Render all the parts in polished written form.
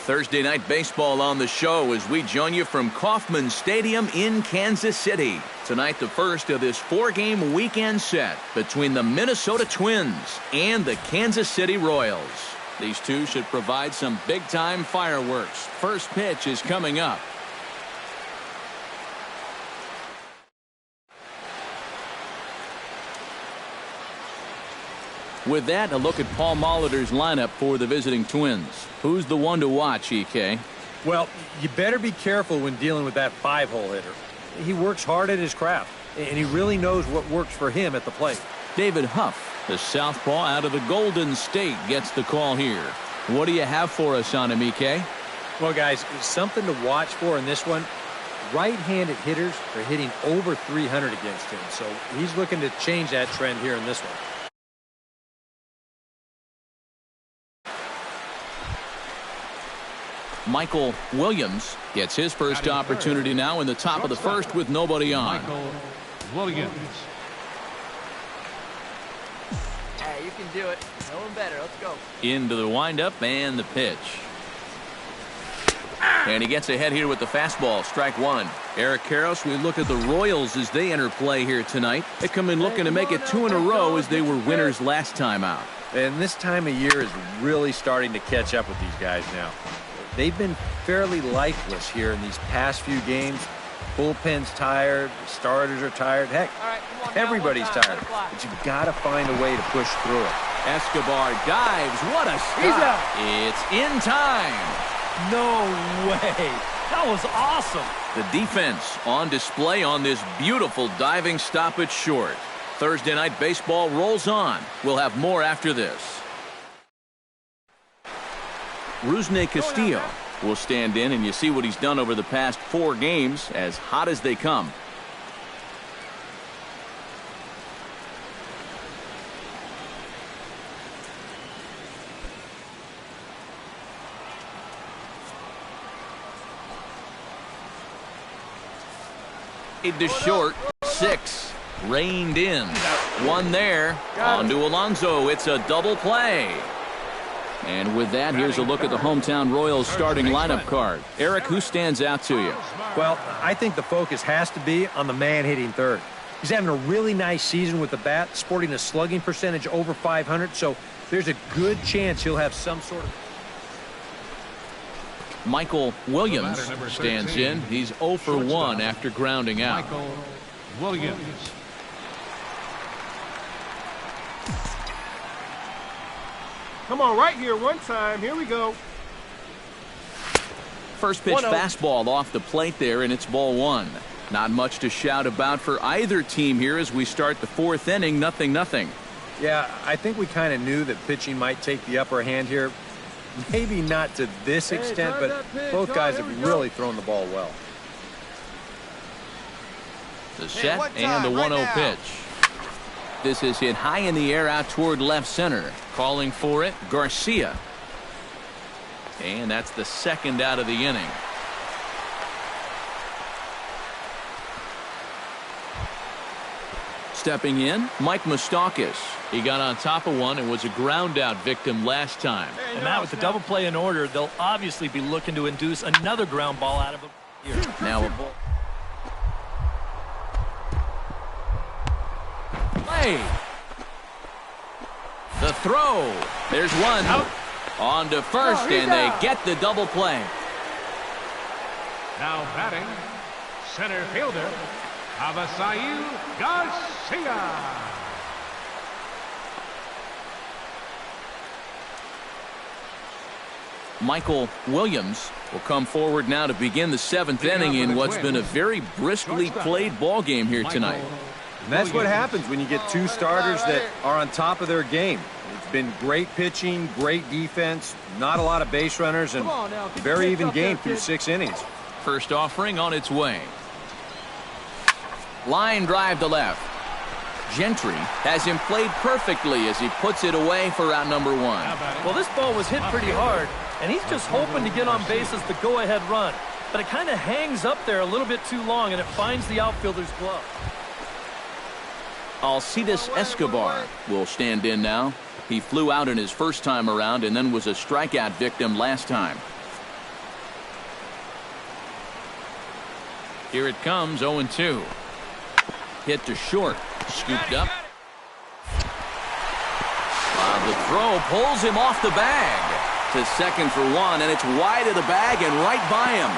Thursday night baseball on the show as we join you from Kauffman Stadium in Kansas City. Tonight, the first of this 4-game weekend set between the Minnesota Twins and the Kansas City Royals. These two should provide some big-time fireworks. First pitch is coming up. With that, a look at Paul Molitor's lineup for the visiting Twins. Who's the one to watch, EK? Well, you better be careful when dealing with that 5-hole hitter. He works hard at his craft, and he really knows what works for him at the plate. David Huff, the southpaw out of the Golden State, gets the call here. What do you have for us on him, EK? Well, guys, something to watch for in this one. Right-handed hitters are hitting over 300 against him, so he's looking to change that trend here in this one. Michael Williams gets his first opportunity now in the top of the first with nobody on. Michael Williams. Hey, you can do it. No one better. Let's go. Into the windup and the pitch. And he gets ahead here with the fastball. Strike one. Eric Karros, we look at the Royals as they enter play here tonight. They come in looking to make it 2 in a row as they were winners last time out. And this time of year is really starting to catch up with these guys now. They've been fairly lifeless here in these past few games. Bullpen's tired, the starters are tired. Heck, everybody's tired. But you've got to find a way to push through it. Escobar dives. What a stop. It's in time. No way. That was awesome. The defense on display on this beautiful diving stop at short. Thursday night baseball rolls on. We'll have more after this. Rusney Castillo will stand in, and you see what he's done over the past 4 games, as hot as they come. To short, 6, reined in, 1 there, on to Alonso. It's a double play. And with that, here's a look at the hometown Royals starting lineup card. Eric, who stands out to you? Well, I think the focus has to be on the man hitting third. He's having a really nice season with the bat, sporting a slugging percentage over 500, so there's a good chance he'll have some sort of... Michael Williams stands in. He's 0 for 1 after grounding out. Michael Williams. Come on, right here, one time. Here we go. First pitch fastball off the plate there, and it's ball 1. Not much to shout about for either team here as we start the 4th inning, 0-0. Yeah, I think we kind of knew that pitching might take the upper hand here. Maybe not to this extent, but both guys have really thrown the ball well. The set and the 1-0 pitch. This is hit high in the air out toward left center. Calling for it, Garcia. And that's the second out of the inning. Stepping in, Mike Moustakas. He got on top of one and was a ground out victim last time. And Matt, with the double play in order, they'll obviously be looking to induce another ground ball out of him here. Now a ball. Play. The throw. There's one. Out. On to first, and they get the double play. Now batting, center fielder, Avisail Garcia. Michael Williams will come forward now to begin the 7th inning in what's been a very briskly played ball game here tonight. And that's what happens when you get 2 starters that are on top of their game. It's been great pitching, great defense, not a lot of base runners, and very even game through 6 innings. First offering on its way. Line drive to left. Gentry has him played perfectly as he puts it away for out number 1. Well, this ball was hit pretty hard, and he's just hoping to get on base as the go-ahead run. But it kind of hangs up there a little bit too long, and it finds the outfielder's glove. Alcides Escobar will stand in now. He flew out in his first time around and then was a strikeout victim last time. Here it comes, 0-2. Hit to short. Scooped up. The throw pulls him off the bag. To second for one, and it's wide of the bag and right by him.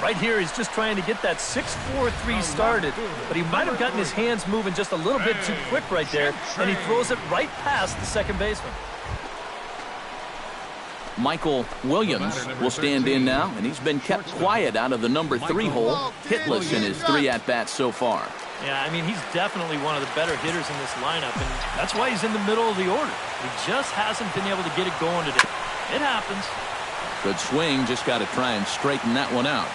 Right here, he's just trying to get that 6-4-3 started, but he might have gotten his hands moving just a little bit too quick right there, and he throws it right past the second baseman. Michael Williams will stand in now, and he's been kept quiet out of the number 3 hole, hitless in his 3 at-bats so far. Yeah, I mean, he's definitely one of the better hitters in this lineup, and that's why he's in the middle of the order. He just hasn't been able to get it going today. It happens. Good swing, just got to try and straighten that one out.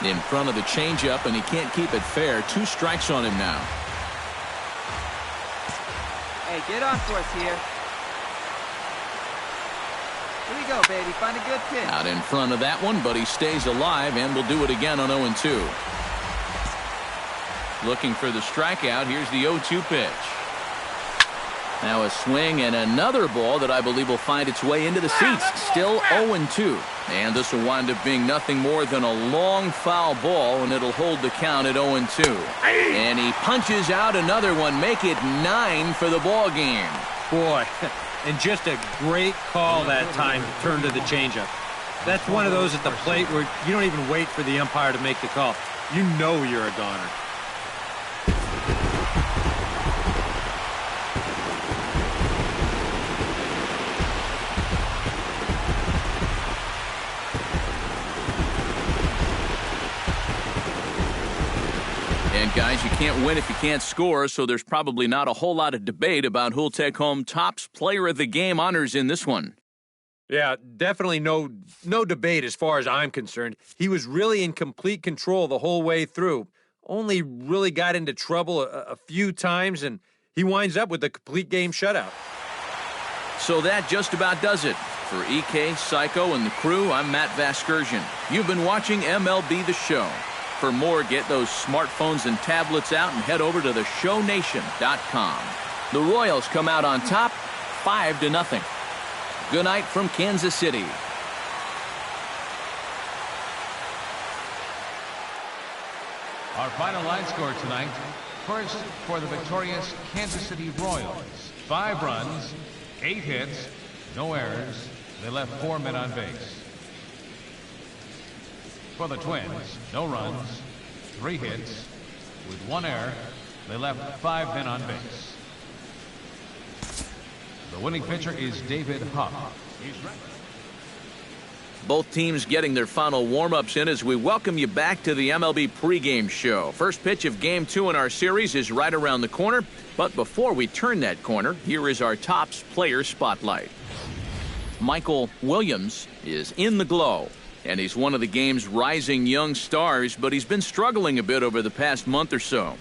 In front of the changeup, and he can't keep it fair. 2 strikes on him now. Hey, get on for us here. Here we go, baby. Find a good pitch. Out in front of that one, but he stays alive and will do it again on 0-2. Looking for the strikeout. Here's the 0-2 pitch. Now a swing and another ball that I believe will find its way into the seats. Still 0-2. And this will wind up being nothing more than a long foul ball, and it'll hold the count at 0-2. And he punches out another one, make it 9 for the ball game. Boy, and just a great call that time to turn to the changeup. That's one of those at the plate where you don't even wait for the umpire to make the call. You know you're a goner. And guys, you can't win if you can't score, so there's probably not a whole lot of debate about who'll take home Topps Player of the Game honors in this one. Yeah, definitely no debate as far as I'm concerned. He was really in complete control the whole way through. Only really got into trouble a few times, and he winds up with a complete game shutout. So that just about does it. For EK, Psycho, and the crew, I'm Matt Vasgersian. You've been watching MLB The Show. For more, get those smartphones and tablets out and head over to theshownation.com. The Royals come out on top, 5-0. Good night from Kansas City. Our final line score tonight. First, for the victorious Kansas City Royals. 5 runs, 8 hits, no errors. They left 4 men on base. For the Twins, no runs, 3 hits, with 1 error. They left 5 men on base. The winning pitcher is David Huff. He's ready. Both teams getting their final warm-ups in as we welcome you back to the MLB pregame show. First pitch of Game 2 in our series is right around the corner. But before we turn that corner, here is our Topps Player Spotlight. Michael Williams is in the glow. And he's one of the game's rising young stars, but he's been struggling a bit over the past month or so.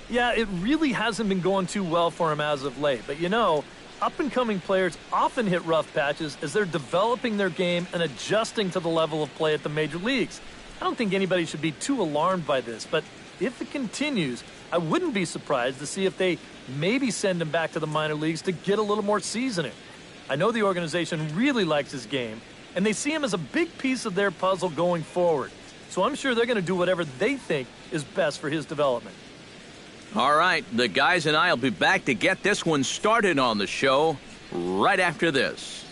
Yeah, it really hasn't been going too well for him as of late. But, you know, up-and-coming players often hit rough patches as they're developing their game and adjusting to the level of play at the major leagues. I don't think anybody should be too alarmed by this, but if it continues, I wouldn't be surprised to see if they maybe send him back to the minor leagues to get a little more seasoning. I know the organization really likes his game, and they see him as a big piece of their puzzle going forward. So I'm sure they're going to do whatever they think is best for his development. All right, the guys and I will be back to get this one started on the show right after this.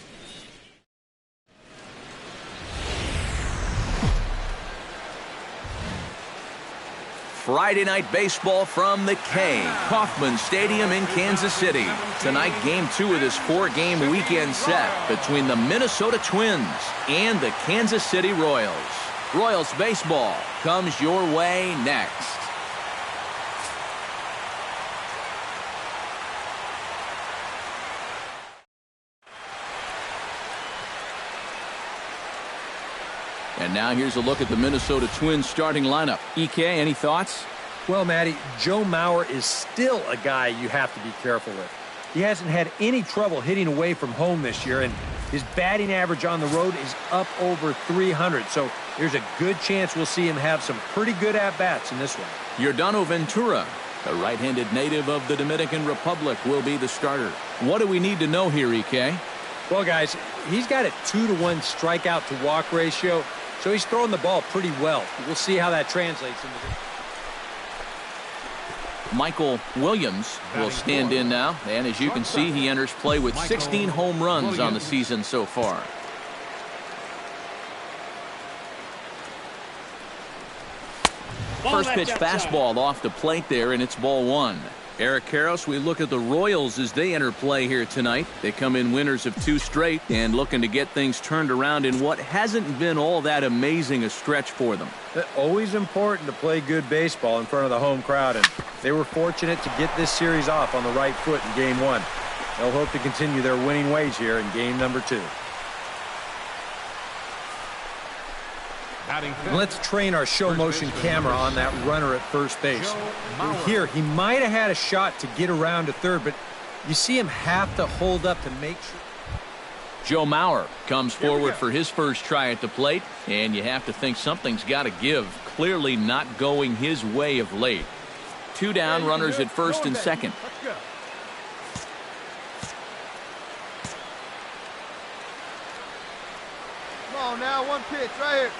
Friday night baseball from the K, Kauffman Stadium in Kansas City. Tonight, Game 2 of this 4-game weekend set between the Minnesota Twins and the Kansas City Royals. Royals baseball comes your way next. And now here's a look at the Minnesota Twins starting lineup. EK, any thoughts? Well, Matty, Joe Mauer is still a guy you have to be careful with. He hasn't had any trouble hitting away from home this year, and his batting average on the road is up over 300. So there's a good chance we'll see him have some pretty good at-bats in this one. Yordano Ventura A right-handed native of the Dominican Republic will be the starter. What do we need to know here, EK? Well, guys, he's got a 2-to-1 strikeout to walk ratio, so he's throwing the ball pretty well. We'll see how that translates into this. Michael Williams will stand in now, and as you can see, he enters play with 16 home runs on the season so far. First pitch fastball off the plate there, and it's ball one. Eric Karros, we look at the Royals as they enter play here tonight. They come in winners of 2 straight and looking to get things turned around in what hasn't been all that amazing a stretch for them. Always important to play good baseball in front of the home crowd, and they were fortunate to get this series off on the right foot in Game 1. They'll hope to continue their winning ways here in Game number 2. And let's train our show motion camera on that runner at first base. Here, he might have had a shot to get around to third, but you see him have to hold up to make sure. Joe Mauer comes forward for his first try at the plate, and you have to think something's got to give. Clearly not going his way of late. 2 down, runners at first and second. Come on now, 1 pitch right here.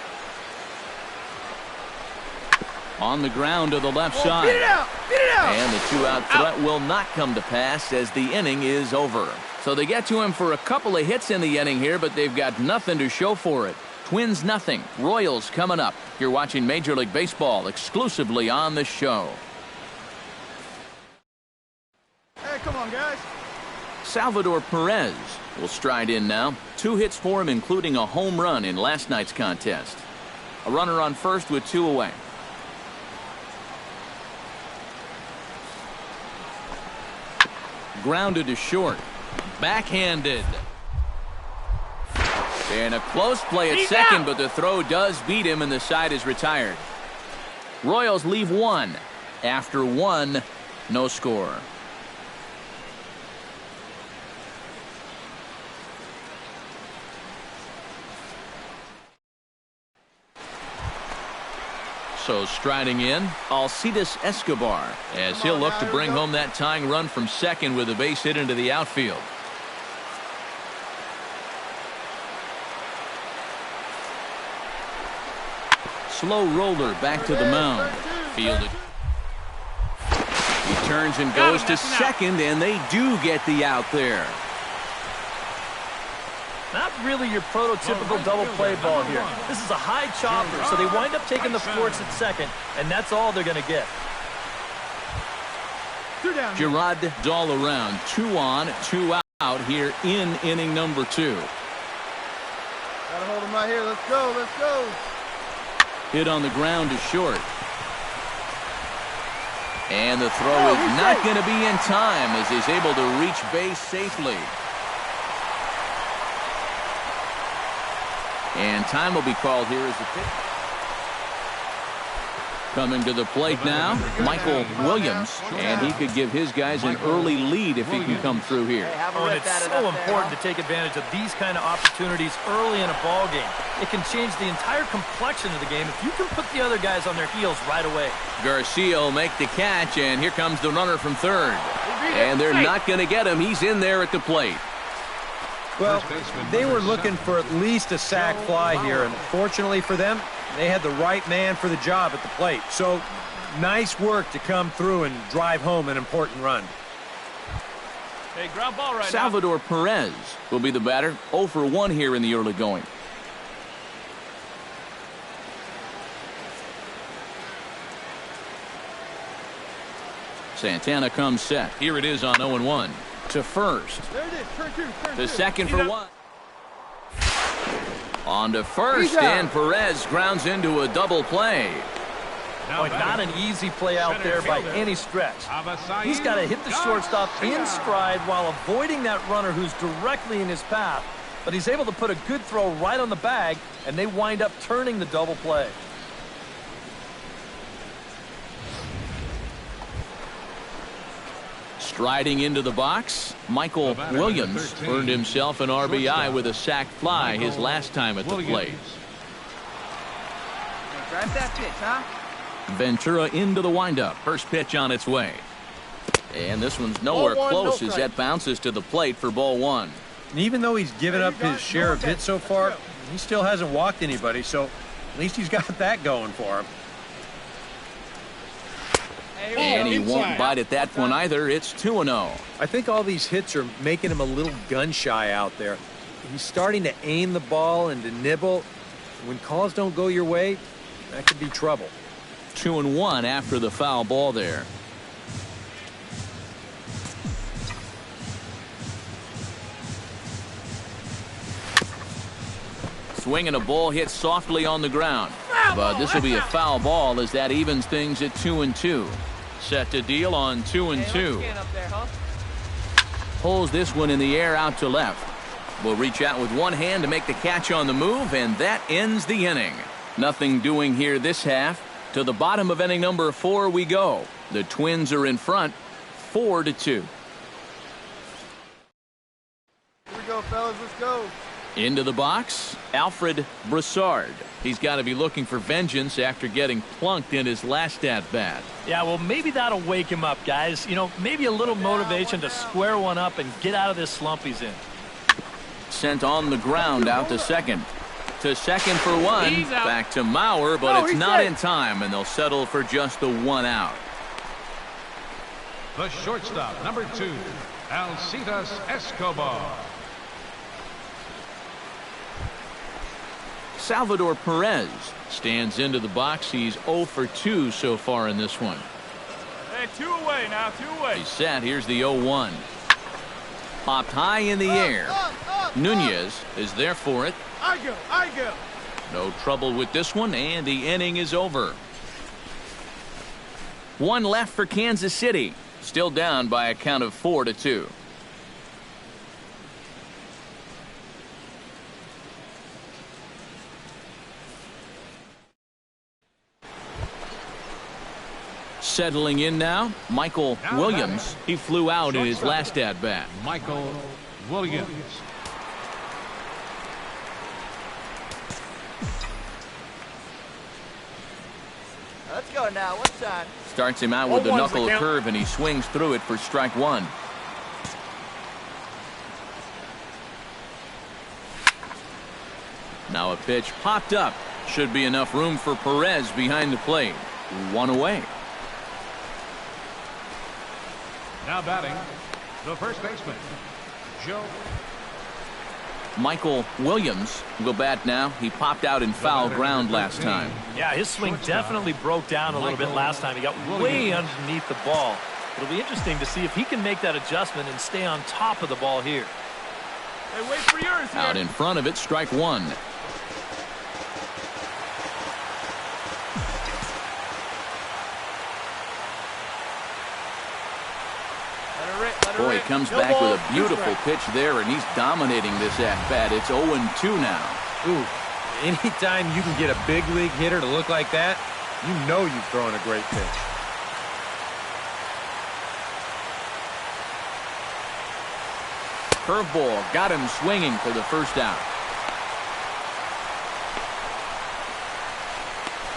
On the ground to the left side. Get it out! Get it out! And the 2-out threat will not come to pass as the inning is over. So they get to him for a couple of hits in the inning here, but they've got nothing to show for it. Twins nothing. Royals coming up. You're watching Major League Baseball exclusively on the show. Hey, come on, guys. Salvador Perez will stride in now. 2 hits for him, including a home run in last night's contest. A runner on first with 2 away. Grounded to short. Backhanded. And a close play at second, but the throw does beat him and the side is retired. Royals leave 1. After 1, no score. So striding in, Alcides Escobar, as he'll look to bring home that tying run from second with a base hit into the outfield. Slow roller back to the mound. Fielded. He turns and goes to second, and they do get the out there. Not really your prototypical double play ball here. This is a high chopper, so they wind up taking the force at second, and that's all they're going to get. Gerard all around. 2 on, 2 out here in inning number 2. Gotta hold him right here. Let's go. Let's go. Hit on the ground to short. And the throw is not going to be in time as he's able to reach base safely. And time will be called here as the pitch. Coming to the plate now, Michael Williams, and he could give his guys an early lead if he can come through here. And it's so important to take advantage of these kind of opportunities early in a ball game. It can change the entire complexion of the game if you can put the other guys on their heels right away. Garcia will make the catch, and here comes the runner from third. And they're not going to get him. He's in there at the plate. Well, they were looking for at least a sac fly here, and fortunately for them, they had the right man for the job at the plate. So, nice work to come through and drive home an important run. Hey, ground ball right Salvador Perez will be the batter. 0 for 1 here in the early going. Santana comes set. Here it is on 0-1. To first. There it is. Turn 2. The second for 1. On to first, and Perez grounds into a double play. Boy, not an easy play out there by any stretch. He's got to hit the shortstop in stride while avoiding that runner who's directly in his path. But he's able to put a good throw right on the bag, and they wind up turning the double play. Striding into the box, Michael Williams earned himself an RBI with a sac fly his last time at the plate. Drive that pitch, huh? Ventura into the windup. First pitch on its way. And this one's nowhere close as that bounces to the plate for ball one. And even though he's given up his share of hits so far, he still hasn't walked anybody, so at least he's got that going for him. And he won't bite at that one either. It's 2-0. I think all these hits are making him a little gun-shy out there. He's starting to aim the ball and to nibble. When calls don't go your way, that could be trouble. 2-1 after the foul ball there. Swinging a ball hit softly on the ground. But this will be a foul ball as that evens things at 2-2. Set to deal on 2-2. Pulls this one in the air out to left. Will reach out with one hand to make the catch on the move, and that ends the inning. Nothing doing here this half. To the bottom of inning number 4 we go. The Twins are in front, 4-2. Here we go, fellas. Let's go. Into the box, Alfred Broussard. He's got to be looking for vengeance after getting plunked in his last at-bat. Yeah, well, maybe that'll wake him up, guys. You know, maybe a little motivation to square one up and get out of this slump he's in. Sent on the ground out to second. To second for one. Back to Mauer, but it's not in time, and they'll settle for just the one out. The shortstop, number 2, Alcides Escobar. Salvador Perez stands into the box. He's 0 for 2 so far in this one. Hey, 2 away now, 2 away. He's set. Here's the 0-1. Popped high in the air. Nunez is there for it. I go. No trouble with this one, and the inning is over. One left for Kansas City. Still down by a count of 4-2. Settling in now, Michael Williams. He flew out in his last at-bat. Michael Williams. Let's go now. One time. Starts him out with the knuckle curve, and he swings through it for strike one. Now a pitch popped up. Should be enough room for Perez behind the plate. One away. Now batting, the first baseman, Joe. Michael Williams will bat now. He popped out in foul ground last time. Yeah, his swing definitely broke down a little bit last time. He got way underneath the ball. It'll be interesting to see if he can make that adjustment and stay on top of the ball here. Hey, wait for yours here. Out in front of it, strike one. Boy, he comes back with a beautiful pitch there, and he's dominating this at-bat. It's 0-2 now. Ooh, anytime you can get a big league hitter to look like that, you know you've thrown a great pitch. Curveball got him swinging for the first out.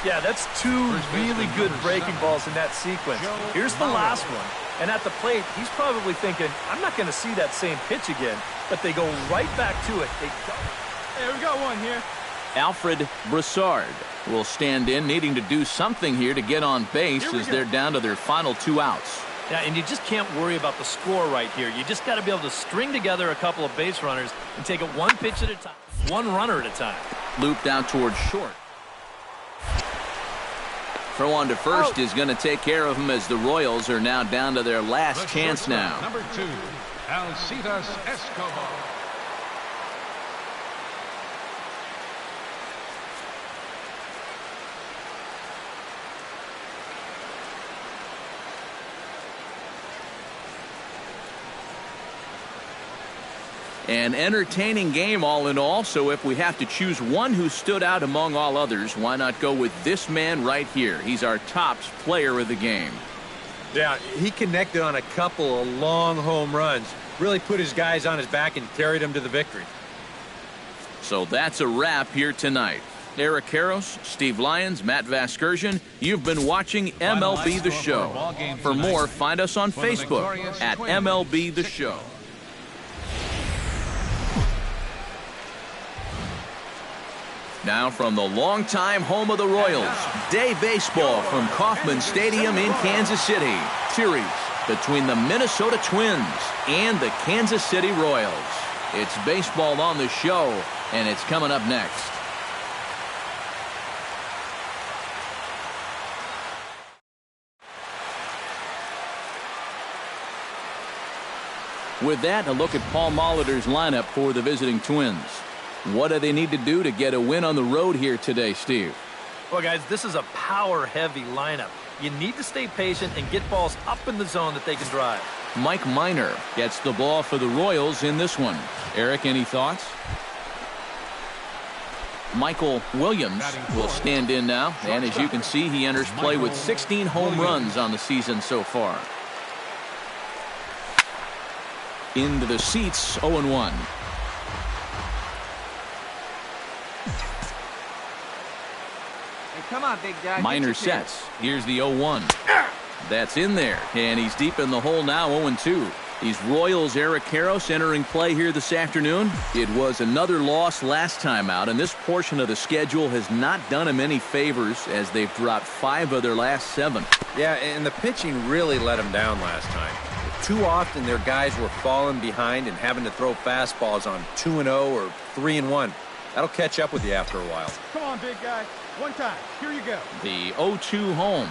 Yeah, that's 2 really good breaking balls in that sequence. Here's the last one. And at the plate, he's probably thinking, I'm not going to see that same pitch again. But they go right back to it. Hey, we got one here. Alfred Broussard will stand in, needing to do something here to get on base as they're down to their final 2 outs. Yeah, and you just can't worry about the score right here. You just got to be able to string together a couple of base runners and take it one pitch at a time, one runner at a time. Looped out towards short. Throw on to first is going to take care of him as the Royals are now down to their last chance now. Number 2, Alcides Escobar. An entertaining game all in all, so if we have to choose one who stood out among all others, why not go with this man right here? He's our top player of the game. Yeah, he connected on a couple of long home runs. Really put his guys on his back and carried them to the victory. So that's a wrap here tonight. Eric Karros, Steve Lyons, Matt Vasgersian. You've been watching MLB The Show. For more, find us on Facebook at MLB The Show. Now from the longtime home of the Royals, day baseball from Kauffman Stadium in Kansas City. Series between the Minnesota Twins and the Kansas City Royals. It's baseball on the show, and it's coming up next. With that, a look at Paul Molitor's lineup for the visiting Twins. What do they need to do to get a win on the road here today, Steve? Well, guys, this is a power-heavy lineup. You need to stay patient and get balls up in the zone that they can drive. Mike Minor gets the ball for the Royals in this one. Eric, any thoughts? Michael Williams will stand in now, and as you can see, he enters play with 16 home runs on the season so far. Into the seats, 0-1. Come on, big guy. Minor sets. Here's the 0-1. That's in there, and he's deep in the hole now, 0-2. These Royals' Eric Karros entering play here this afternoon. It was another loss last time out, and this portion of the schedule has not done him any favors as they've dropped 5 of their last 7. Yeah, and the pitching really let them down last time. Too often their guys were falling behind and having to throw fastballs on 2-0 or 3-1. That'll catch up with you after a while. Come on, big guy. One time. Here you go. The 0-2 home.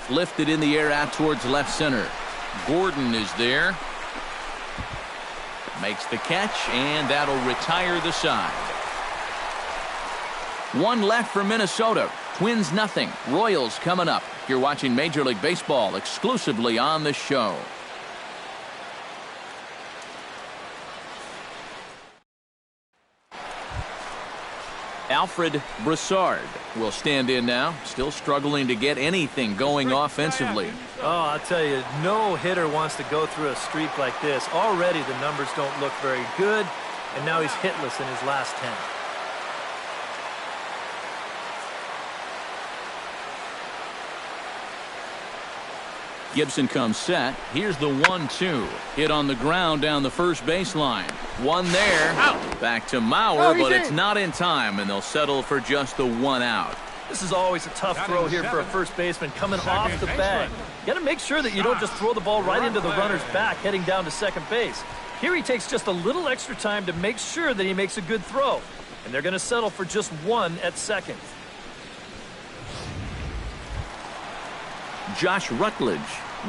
Lifted in the air out towards left center. Gordon is there. Makes the catch, and that'll retire the side. 1 left for Minnesota. Twins nothing. Royals coming up. You're watching Major League Baseball exclusively on the show. Alfred Broussard will stand in now, still struggling to get anything going offensively. Oh, I'll tell you, no hitter wants to go through a streak like this. Already the numbers don't look very good, and now he's hitless in his last 10. Gibson comes set. Here's the 1-2. Hit on the ground down the first baseline. One there. Out. Back to Mauer, but it's not in time, and they'll settle for just the 1 out. This is always a tough throw here for a first baseman coming off the bag. You got to make sure that you don't just throw the ball right into the runner's back heading down to second base. Here he takes just a little extra time to make sure that he makes a good throw. And they're going to settle for just 1 at second. Josh Rutledge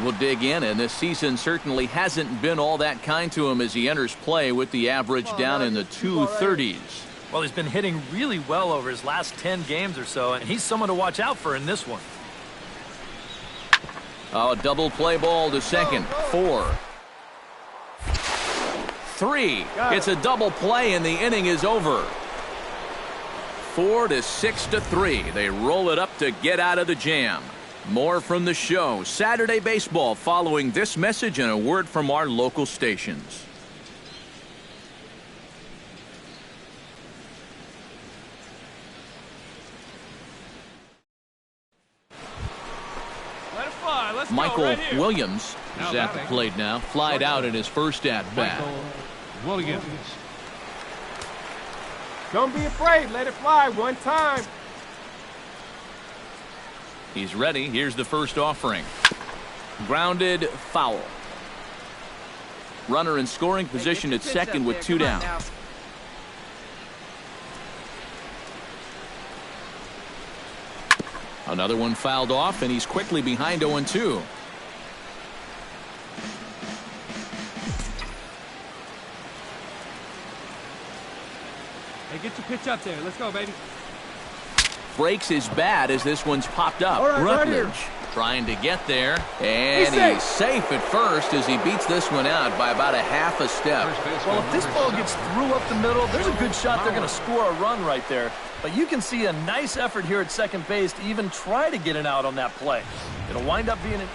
will dig in, and this season certainly hasn't been all that kind to him as he enters play with the average down in the 230s. Well, he's been hitting really well over his last 10 games or so, and he's someone to watch out for in this one. Oh, double play ball to second. 4. 3. It's a double play, and the inning is over. 4 to 6 to 3. They roll it up to get out of the jam. More from the show. Saturday baseball following this message and a word from our local stations. Let it fly. Let's Michael go right here. Williams is at the plate now. Flied out in his first at-bat. Michael Williams. Don't be afraid. Let it fly one time. He's ready. Here's the first offering. Grounded foul. Runner in scoring position at second with 2 down. Another one fouled off, and he's quickly behind 0-2. Hey, get your pitch up there. Let's go, baby. Breaks his bat as this one's popped up. All right, Rutledge right trying to get there, and he's safe at first as he beats this one out by about a half a step. Well, if this ball gets through up the middle, there's a good shot they're going to score a run right there. But you can see a nice effort here at second base to even try to get an out on that play. It'll wind up being an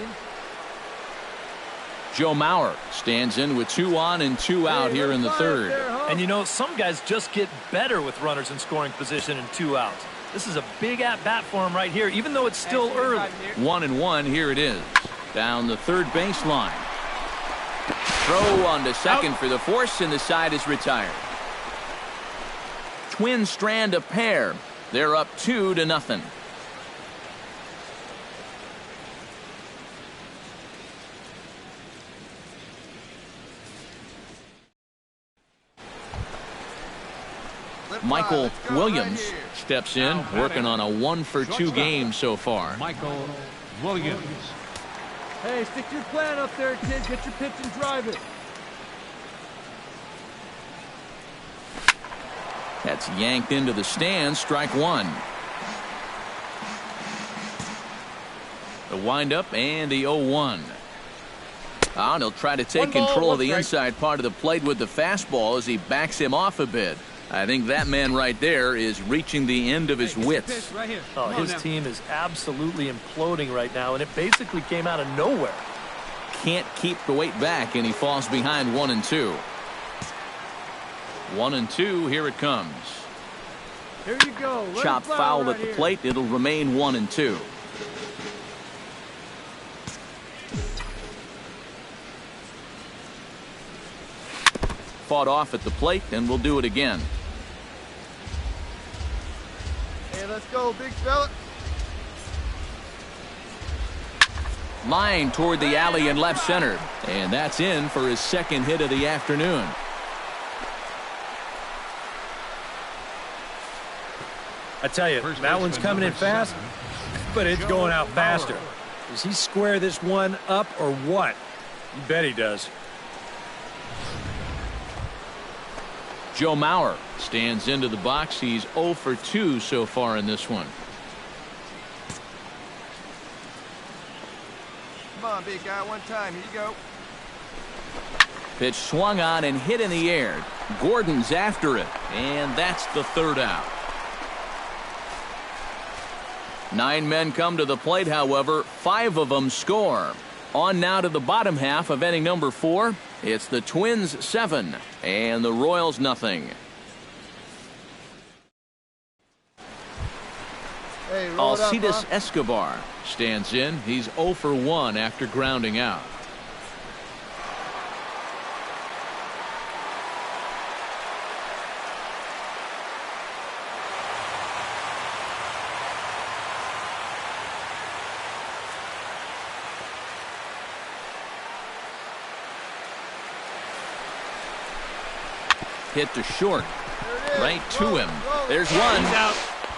Joe Mauer stands in with 2 on and 2 out here in the third. And you know, some guys just get better with runners in scoring position and 2 outs. This is a big at-bat for him right here, even though it's still early. 1-1, here it is. Down the third baseline. Throw on to second for the force, and the side is retired. Twins strand a pair. They're up 2-0. Michael Williams steps in, working on a 1-for-2 game so far. Michael Williams. Hey, stick to your plan up there, kid. Get your pitch and drive it. That's yanked into the stands. Strike 1. The windup and the 0-1. And he'll try to take control of the inside part of the plate with the fastball as he backs him off a bit. I think that man right there is reaching the end of his wits. Oh, his team is absolutely imploding right now, and it basically came out of nowhere. Can't keep the weight back, and he falls behind 1-2. 1-2, here it comes. Here you go. Chop foul at the plate. It'll remain 1-2. Fought off at the plate, and we'll do it again. Hey, let's go, big fella. Line toward the alley in left center, and that's in for his second hit of the afternoon. I tell you, that one's coming in fast, but it's going out faster. Does he square this one up or what? You bet he does. Joe Mauer stands into the box. He's 0 for 2 so far in this one. Come on, big guy, one time. Here you go. Pitch swung on and hit in the air. Gordon's after it, and that's the third out. 9 men come to the plate, however, 5 of them score. On now to the bottom half of inning number 4. It's the Twins 7 and the Royals nothing. Hey, Alcides Escobar stands in. He's 0 for 1 after grounding out. Hit to short. Right to him. There's one.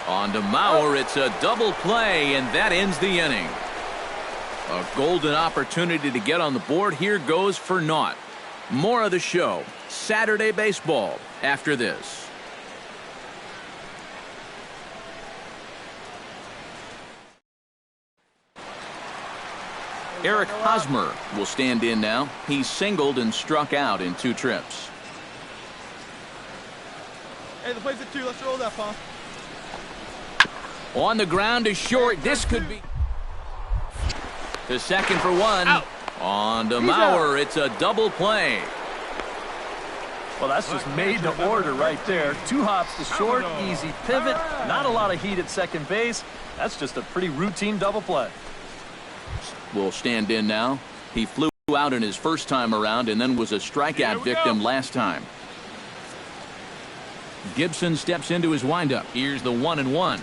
On to Mauer. It's a double play, and that ends the inning. A golden opportunity to get on the board here goes for naught. More of the show. Saturday baseball after this. Eric Hosmer will stand in now. He singled and struck out in 2 trips. Hey, the play's at 2. Let's roll that, Paul. On the ground is short. This could be to second for 1. Out. On to Mauer. It's a double play. Well, that's just made to order right there. 2 hops to short, easy pivot, not a lot of heat at second base. That's just a pretty routine double play. Will stand in now. He flew out in his first time around and then was a strikeout victim last time. Gibson steps into his windup. Here's the 1-1.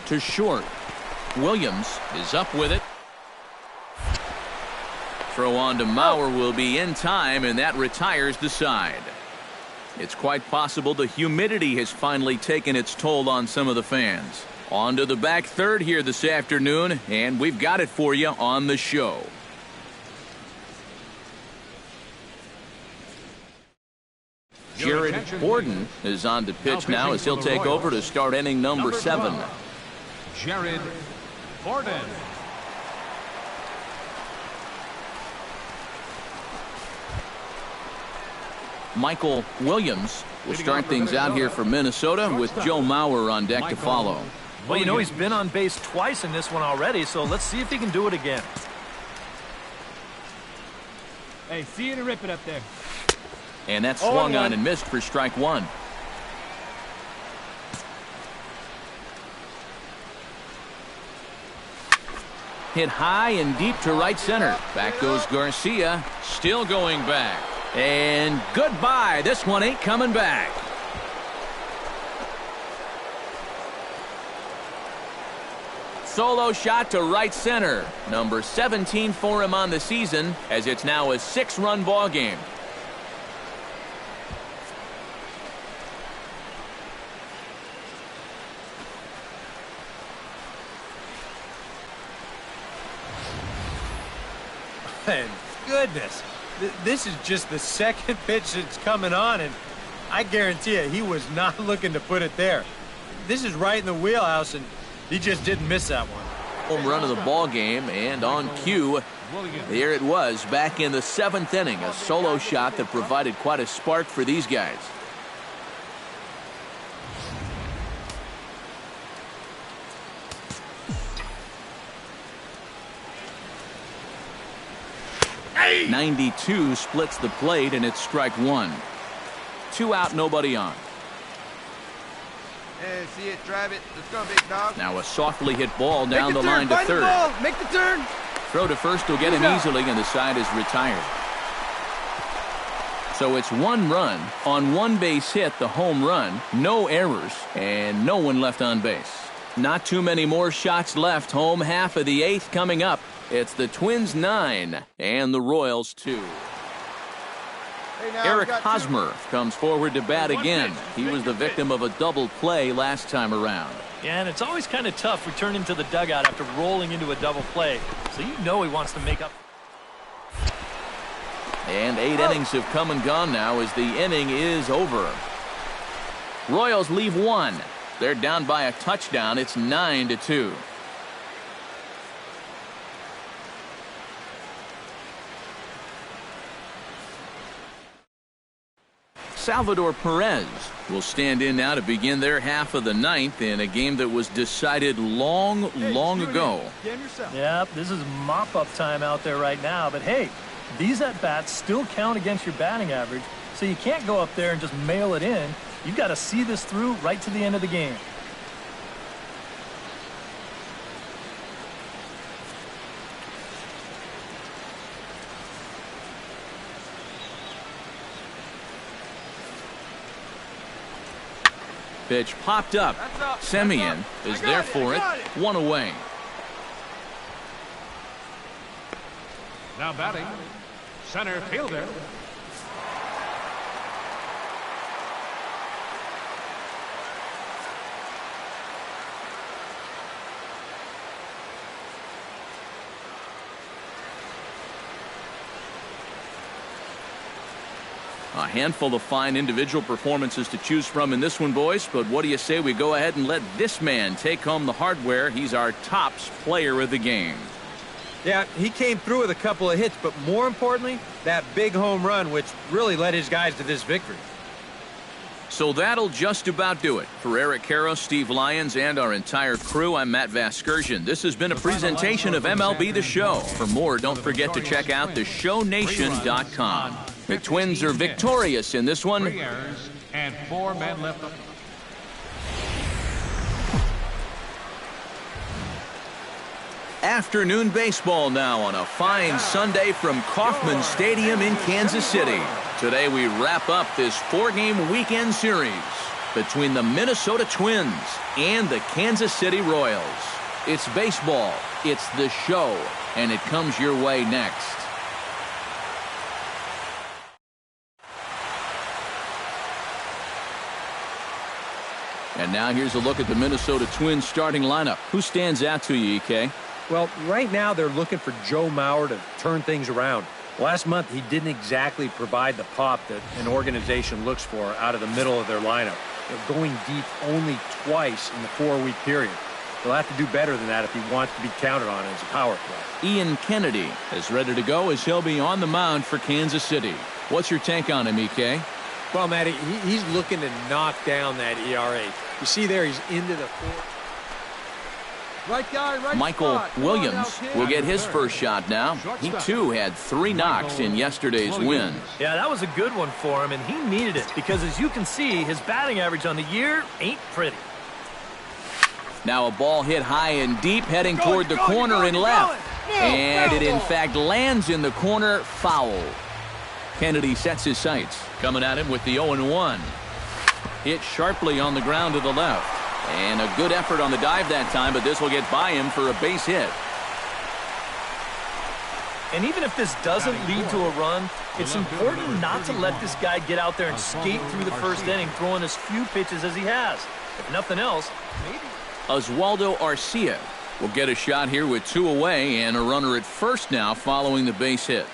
To short. Williams is up with it. Throw on to Mauer will be in time, and that retires the side. It's quite possible the humidity has finally taken its toll on some of the fans. On to the back third here this afternoon, and we've got it for you on the show. Jared Borden is on the pitch now as he'll take over to start inning number 7. Jared Borden. Michael Williams will start things out here for Minnesota with Joe Mauer on deck to follow. Well, you know, he's been on base twice in this one already, so let's see if he can do it again. Hey, see you to rip it up there. And that swung on and missed for strike one. Hit high and deep to right center. Back goes Garcia. Still going back. And goodbye. This one ain't coming back. Solo shot to right center. Number 17 for him on the season, as it's now a 6-run ball game. And goodness, this is just the second pitch that's coming on, and I guarantee you he was not looking to put it there. This is right in the wheelhouse, and he just didn't miss that one. Home run of the ball game, and on cue, there it was back in the 7th inning. A solo shot that provided quite a spark for these guys. Hey! 92 splits the plate, and it's strike one. 2 out, nobody on. Hey, see it, drive it. Let's go, big dog. Now a softly hit ball down the line to third. Make the turn. Throw to first will get him easily, and the side is retired. So it's 1 run on 1 base hit, the home run, no errors, and no one left on base. Not too many more shots left. Home half of the 8th coming up. It's the Twins 9 and the Royals 2. Eric Hosmer comes forward to bat again. He was the victim of a double play last time around. Yeah, and it's always kind of tough returning to the dugout after rolling into a double play. So you know he wants to make up. And 8 innings have come and gone now as the inning is over. Royals leave 1. They're down by a touchdown. It's 9-2. Salvador Perez will stand in now to begin their half of the 9th in a game that was decided long ago. Yep, this is mop-up time out there right now. But hey, these at-bats still count against your batting average, so you can't go up there and just mail it in. You've got to see this through right to the end of the game. Pitch popped up. Semien is there for it. 1 away. Now batting, center fielder. A handful of fine individual performances to choose from in this one, boys. But what do you say we go ahead and let this man take home the hardware? He's our tops player of the game. Yeah, he came through with a couple of hits, but more importantly, that big home run, which really led his guys to this victory. So that'll just about do it. For Eric Caro, Steve Lyons, and our entire crew, I'm Matt Vasgersian. This has been a presentation of MLB The Show. For more, don't forget to check out theshownation.com. The Twins are victorious in this one. 3 errors and 4 men left. Afternoon baseball now on a fine Sunday from Kauffman Stadium in Kansas City. Today we wrap up this 4-game weekend series between the Minnesota Twins and the Kansas City Royals. It's baseball, it's the show, and it comes your way next. And now here's a look at the Minnesota Twins starting lineup. Who stands out to you, EK? Well, right now they're looking for Joe Mauer to turn things around. Last month, he didn't exactly provide the pop that an organization looks for out of the middle of their lineup. They're going deep only twice in the 4-week period. He'll have to do better than that if he wants to be counted on as a power play. Ian Kennedy is ready to go as he'll be on the mound for Kansas City. What's your take on him, EK? Well, Matty, he's looking to knock down that ERA. You see there, he's into the 4th. Right guy, right Michael spot. Come on Williams now, kid. will get his first shot now. He, too, had 3 knocks in yesterday's win. Yeah, that was a good one for him, and he needed it because, as you can see, his batting average on the year ain't pretty. Now a ball hit high and deep, heading toward the corner and left. And it, in fact, lands in the corner, foul. Kennedy sets his sights. Coming at him with the 0-1. Hit sharply on the ground to the left. And a good effort on the dive that time, but this will get by him for a base hit. And even if this doesn't lead to a run, it's important not to let this guy get out there and skate through the first inning, throwing as few pitches as he has. If nothing else, maybe. Oswaldo Arcia will get a shot here with 2 away and a runner at first now following the base hit.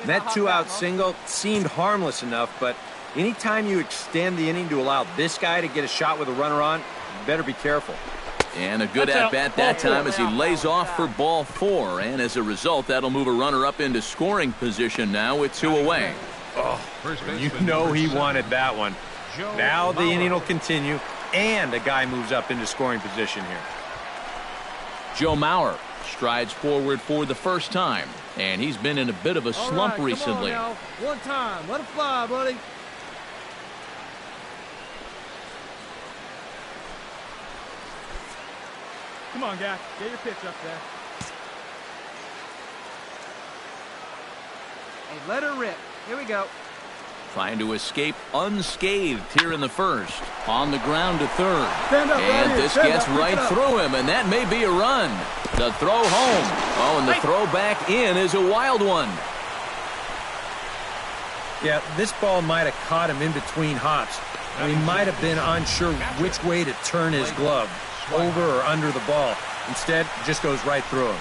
That 2-out single seemed harmless enough, but anytime you extend the inning to allow this guy to get a shot with a runner on, you better be careful. And a good at-bat that time as he lays off for ball 4. And as a result, that'll move a runner up into scoring position now with 2 away. Oh, you know he wanted that one. Now the inning will continue, and a guy moves up into scoring position here. Joe Mauer strides forward for the first time, and he's been in a bit of a slump recently. Come on now. One time. Let it fly, buddy. Come on, guy. Get your pitch up there. Hey, let her rip. Here we go. Trying to escape unscathed here in the first. On the ground to third. And this gets right through him, and that may be a run. The throw home. Oh, and the throw back in is a wild one. Yeah, this ball might have caught him in between hops. He might have been unsure which way to turn his glove, over or under the ball. Instead, it just goes right through him.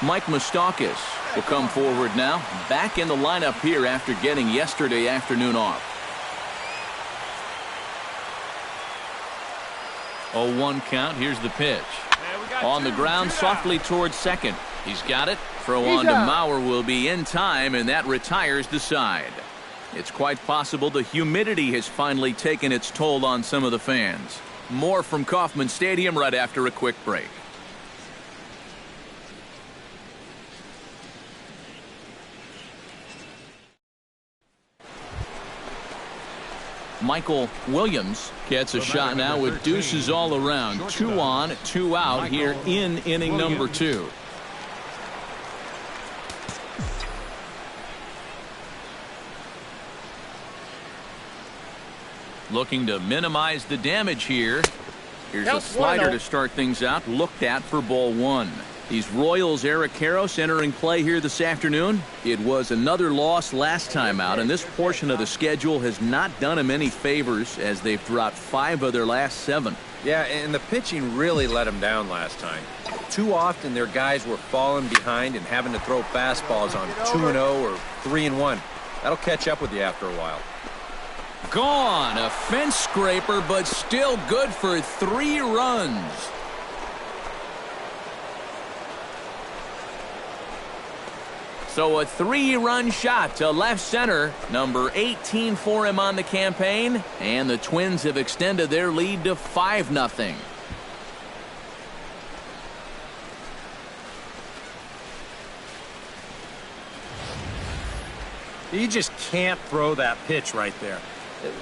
Mike Moustakas will come forward now, back in the lineup here after getting yesterday afternoon off. 0-1 count. Here's the pitch. On the ground, softly towards second. He's got it. Throw on to Mauer will be in time, and that retires the side. It's quite possible the humidity has finally taken its toll on some of the fans. More from Kauffman Stadium right after a quick break. Michael Williams gets a shot now with deuces all around. 2 on, 2 out here in inning number 2. Looking to minimize the damage here. Here's a slider to start things out. Looked at for ball 1. These Royals, Eric Karros entering play here this afternoon. It was another loss last time out, and this portion of the schedule has not done him any favors as they've dropped 5 of their last 7. Yeah, and the pitching really let them down last time. Too often their guys were falling behind and having to throw fastballs on 2-0 or 3-1. That'll catch up with you after a while. Gone. A fence scraper, but still good for 3 runs. So a 3-run shot to left center, number 18 for him on the campaign, and the Twins have extended their lead to 5-0. You just can't throw that pitch right there.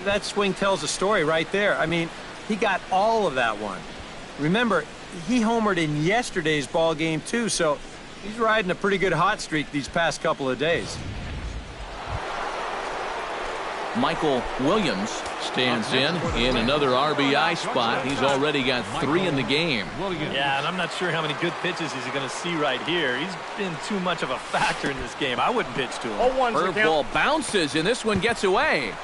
That swing tells a story right there. I mean, he got all of that one. Remember, he homered in yesterday's ball game too, so he's riding a pretty good hot streak these past couple of days. Michael Williams stands in another RBI spot. He's already got 3 in the game. Yeah, and I'm not sure how many good pitches he's going to see right here. He's been too much of a factor in this game. I wouldn't pitch to him. Curveball bounces, and this one gets away.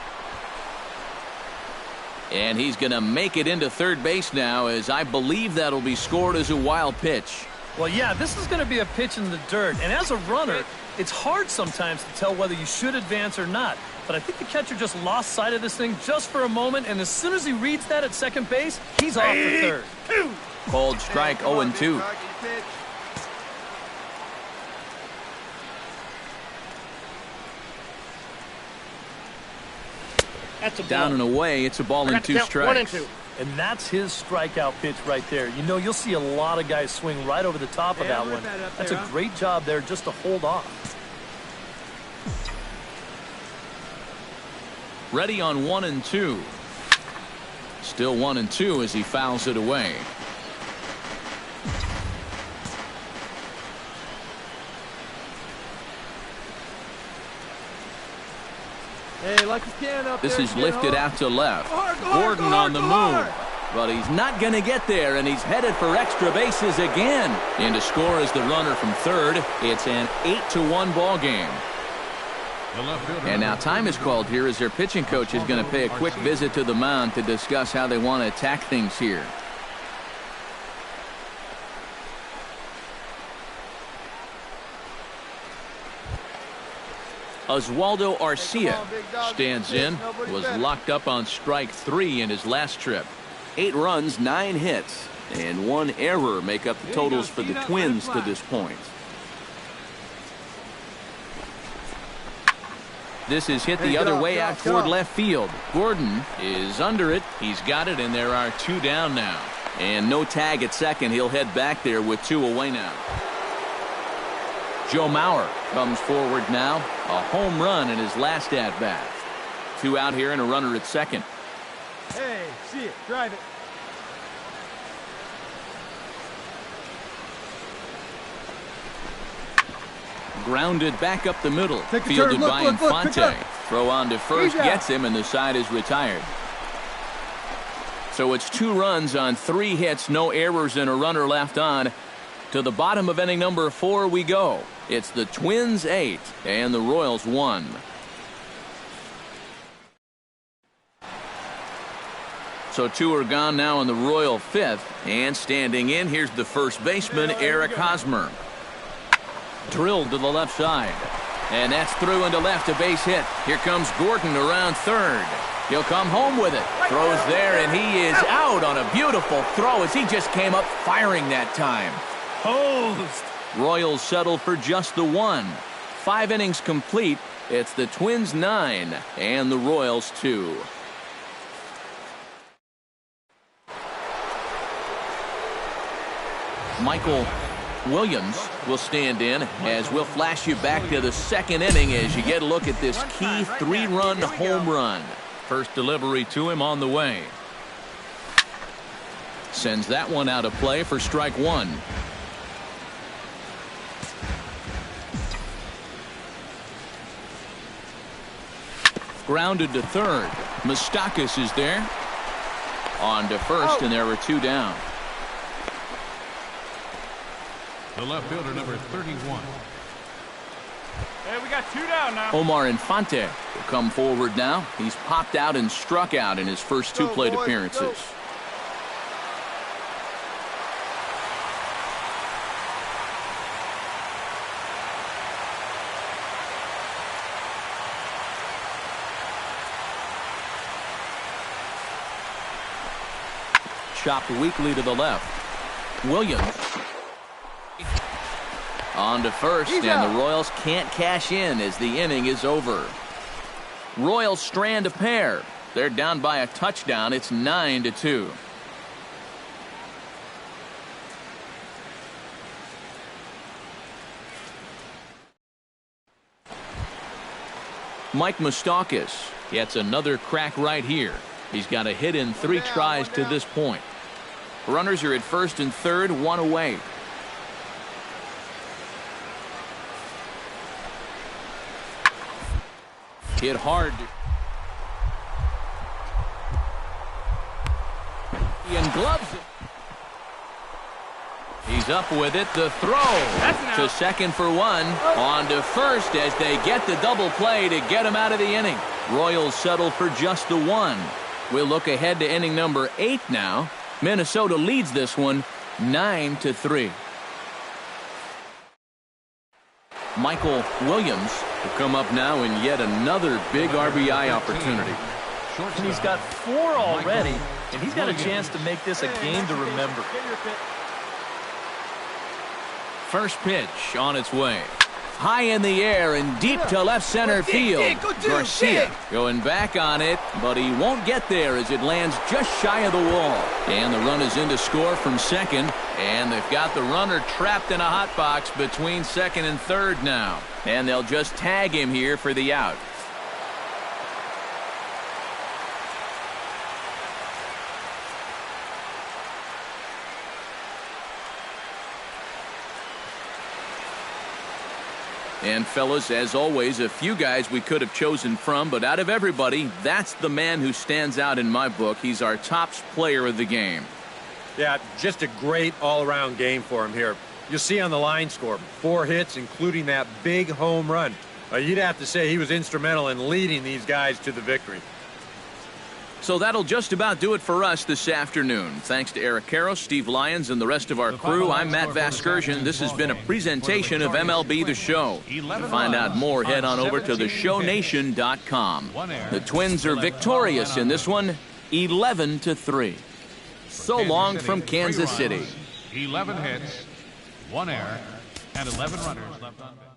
And he's going to make it into third base now, as I believe that'll be scored as a wild pitch. Well, yeah, this is going to be a pitch in the dirt. And as a runner, it's hard sometimes to tell whether you should advance or not. But I think the catcher just lost sight of this thing just for a moment, and as soon as he reads that at second base, he's off for third. Called strike 0-2. Down and away, it's a ball and 2 strikes. And that's his strikeout pitch right there. You know, you'll see a lot of guys swing right over the top of that one. That's a great job there just to hold off. Ready on 1-2. Still 1-2 as he fouls it away. Hey, like you can up This there. is lifted out to left. Gordon on the move. But he's not going to get there, and he's headed for extra bases again. And to score is the runner from third. It's an 8-1 ball game. And now time is called here as their pitching coach is going to pay a quick visit to the mound to discuss how they want to attack things here. Oswaldo Arcia stands in, was locked up on strike 3 in his last trip. 8 runs, 9 hits, and 1 error make up the totals for the Twins to this point. This is hit the other way out toward left field. Gordon is under it. He's got it, and there are 2 down now. And no tag at second. He'll head back there with 2 away now. Joe Mauer comes forward now. A home run in his last at-bat. 2 out here and a runner at second. Hey, see it. Drive it. Grounded back up the middle. Fielded by Infante. Throw on to first, gets him, and the side is retired. So it's 2 runs on 3 hits, no errors, and a runner left on. To the bottom of inning number 4 we go. It's the Twins 8 and the Royals 1. So 2 are gone now in the Royal 5th. And standing in, here's the first baseman, Eric Hosmer. Drilled to the left side. And that's through into left, a base hit. Here comes Gordon around third. He'll come home with it. Throws there, and he is out on a beautiful throw as he just came up firing that time. Hosed. Royals settle for just the 1. 5 innings complete. It's the Twins 9 and the Royals 2. Michael Williams will stand in as we'll flash you back to the 2nd inning as you get a look at this key 3-run home run. First delivery to him on the way. Sends that one out of play for strike 1. Grounded to third. Moustakas is there. On to first, and there were 2 down. The left fielder, number 31. Hey, we got 2 down now. Omar Infante will come forward now. He's popped out and struck out in his first 2 plate appearances. Chopped weakly to the left. Williams on to first, and the Royals can't cash in as the inning is over. Royals strand a pair. They're down by a touchdown. It's 9-2. Mike Moustakas gets another crack right here. He's got a hit in 3 tries to this point. Runners are at first and third, 1 away. Hit hard. And gloves it. He's up with it. The throw to second for 1. On to first as they get the double play to get him out of the inning. Royals settle for just the 1. We'll look ahead to inning number 8 now. Minnesota leads this one 9-3. Michael Williams will come up now in yet another big RBI opportunity. And he's got 4 already, and he's got a chance to make this a game to remember. First pitch on its way. high in the air and deep to left center field. Garcia going back on it, but he won't get there as it lands just shy of the wall. And the run is in to score from second, and they've got the runner trapped in a hot box between second and third now. And they'll just tag him here for the out. And fellas, as always, a few guys we could have chosen from, but out of everybody, that's the man who stands out in my book. He's our top player of the game. Yeah, just a great all-around game for him here. You'll see on the line score, 4 hits, including that big home run. You'd have to say he was instrumental in leading these guys to the victory. So that'll just about do it for us this afternoon. Thanks to Eric Karros, Steve Lyons, and the rest of our crew. I'm Matt Vasgersian. This has been a presentation of MLB The Show. To find out more, head on over to theshownation.com. The Twins are victorious in this one, 11-3. So long from Kansas City. 11 hits, 1 error, and 11 runners left on base.